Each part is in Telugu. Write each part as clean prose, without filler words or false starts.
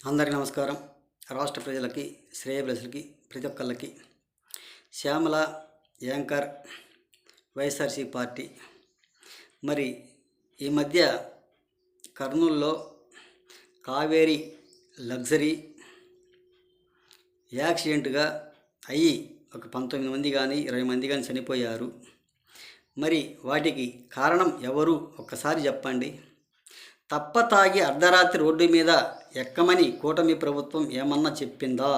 అందరికీ నమస్కారం. రాష్ట్ర ప్రజలకి, శ్రేయోభిలాషులకి, ప్రతి ఒక్కళ్ళకి శ్యామల యాంకర్ వైఎస్ఆర్సీ పార్టీ. మరి ఈ మధ్య కర్నూలులో కావేరీ లగ్జరీ యాక్సిడెంట్గా అయ్యి ఒక 19 మంది కానీ 20 మంది కానీ చనిపోయారు. మరి వాటికి కారణం ఎవరు ఒక్కసారి చెప్పండి. తప్ప తాగి అర్ధరాత్రి రోడ్డు మీద ఎక్కమని కూటమి ప్రభుత్వం ఏమన్నా చెప్పిందా?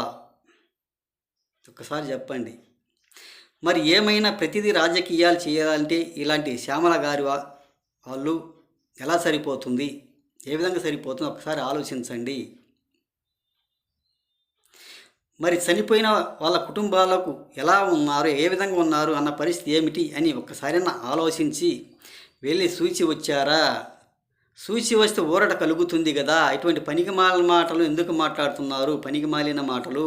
ఒక్కసారి చెప్పండి. మరి ఏమైనా ప్రతిదీ రాజకీయాలు చేయాలంటే ఇలాంటి శ్యామల గారి వాళ్ళు ఎలా సరిపోతుంది, ఏ విధంగా సరిపోతుందో ఒకసారి ఆలోచించండి. మరి చనిపోయిన వాళ్ళ కుటుంబాలకు ఎలా ఉన్నారు, ఏ విధంగా ఉన్నారు అన్న పరిస్థితి ఏమిటి అని ఒక్కసారైనా ఆలోచించి వెళ్ళి చూసి వచ్చారా? చూసి వస్తే ఊరట కలుగుతుంది కదా. ఇటువంటి పనికిమాలిన మాటలు ఎందుకు మాట్లాడుతున్నారు? పనికిమాలిన మాటలు.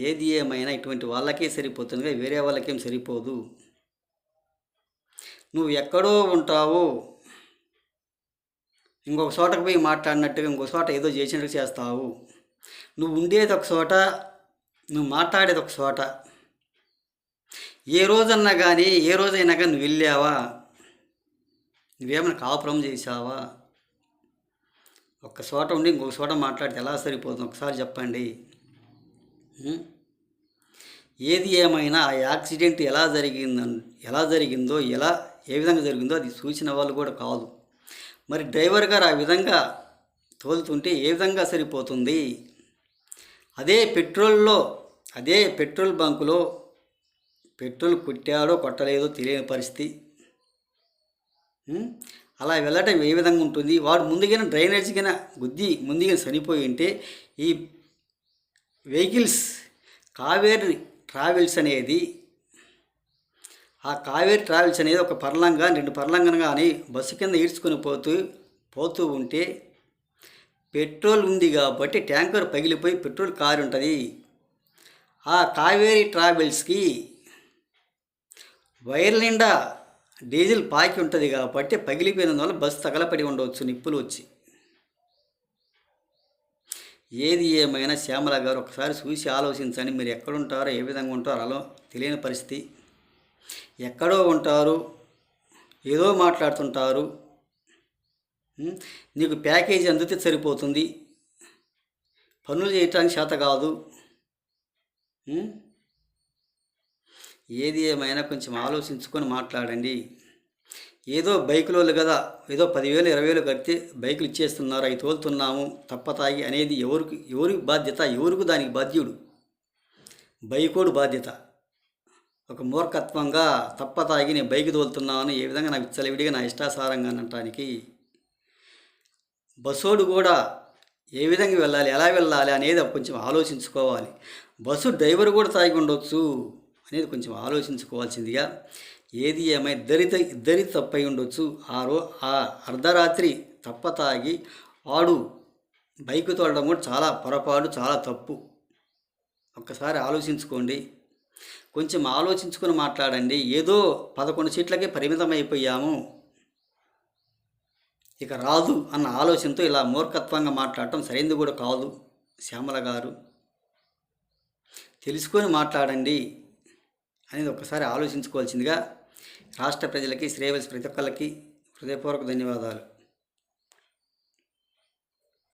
ఏది ఏమైనా ఇటువంటి వాళ్ళకే సరిపోతుంది, వేరే వాళ్ళకేం సరిపోదు. నువ్వు ఎక్కడో ఉంటావు, ఇంకొక చోటకు పోయి మాట్లాడినట్టుగా ఇంకొక చోట ఏదో చేసినట్టు చేస్తావు. నువ్వు ఉండేది ఒక చోట, నువ్వు మాట్లాడేది ఒక చోట. ఏ రోజైనా కానీ నువ్వు వెళ్ళావా? నువ్వేమైనా కాపురం చేసావా? ఒక్క చోట ఉండి ఇంకొక చోట మాట్లాడితే ఎలా సరిపోతుంది ఒకసారి చెప్పండి. ఏది ఏమైనా ఆ యాక్సిడెంట్ ఎలా జరిగిందో ఏ విధంగా జరిగిందో అది చూసిన వాళ్ళు కూడా కాదు. మరి డ్రైవర్ గారు ఆ విధంగా తోలుతుంటే ఏ విధంగా సరిపోతుంది? అదే పెట్రోల్ బంకులో పెట్రోల్ కొట్టాడో కొట్టలేదో తెలియని పరిస్థితి. అలా వెళ్ళటం ఏ విధంగా ఉంటుంది? వాడు ముందుగానే డ్రైనేజ్కిన గుద్ది ముందుగా చనిపోయి ఉంటే ఈ వెహికల్స్ కావేరీ ట్రావెల్స్ అనేది ఒక పర్లంగా 2 పర్లంగా కానీ బస్సు కింద ఈడ్చుకొని పోతూ ఉంటే పెట్రోల్ ఉంది కాబట్టి ట్యాంకర్ పగిలిపోయి పెట్రోల్ కారు ఉంటుంది. ఆ కావేరీ ట్రావెల్స్కి వైర్ నిండా డీజిల్ పాకి ఉంటుంది కాబట్టి పగిలిపోయినందువల్ల బస్సు తగలపడి ఉండవచ్చు నిప్పులు వచ్చి. ఏది ఏమైనా శ్యామల గారు ఒకసారి చూసి ఆలోచించండి. మీరు ఎక్కడుంటారో, ఏ విధంగా ఉంటారో అలా తెలియని పరిస్థితి. ఎక్కడో ఉంటారు, ఏదో మాట్లాడుతుంటారు. నీకు ప్యాకేజీ అందితే సరిపోతుంది, పనులు చేయటానికి చేత కాదు. ఏది ఏమైనా కొంచెం ఆలోచించుకొని మాట్లాడండి. ఏదో బైకులోళ్ళు కదా, ఏదో 10,000 20,000 కడితే బైకులు ఇచ్చేస్తున్నారు, అవి తోలుతున్నాము తప్పతాగి అనేది ఎవరికి బాధ్యత? ఎవరికి దానికి బాధ్యుడు? బైకోడు బాధ్యత. ఒక మూర్ఖత్వంగా తప్పతాగి నేను బైక్ తోలుతున్నాను ఏ విధంగా నాకు విచ్చలవిడిగా నా ఇష్టాసారంగా అనటానికి. బస్సోడు కూడా ఏ విధంగా వెళ్ళాలి, ఎలా వెళ్ళాలి అనేది కొంచెం ఆలోచించుకోవాలి. బస్సు డ్రైవర్ కూడా తాగి ఉండొచ్చు అనేది కొంచెం ఆలోచించుకోవాల్సిందిగా. ఏది ఏమై ఇద్దరి తప్పై ఉండొచ్చు. ఆ అర్ధరాత్రి తాగి వాడు బైక్ తోలడం కూడా చాలా పొరపాటు, చాలా తప్పు. ఒక్కసారి ఆలోచించుకోండి. కొంచెం ఆలోచించుకొని మాట్లాడండి. ఏదో 11 సీట్లకే పరిమితం అయిపోయాము, ఇక రాదు అన్న ఆలోచనతో ఇలా మూర్ఖత్వంగా మాట్లాడటం సరైనది కూడా కాదు. శ్యామల గారు తెలుసుకొని మాట్లాడండి అనేది ఒక్కసారి ఆలోచించుకోవాల్సిందిగా రాష్ట్ర ప్రజలకి, శ్రేయోభిలాషులకి ప్రతి ఒక్కళ్ళకి హృదయపూర్వక ధన్యవాదాలు.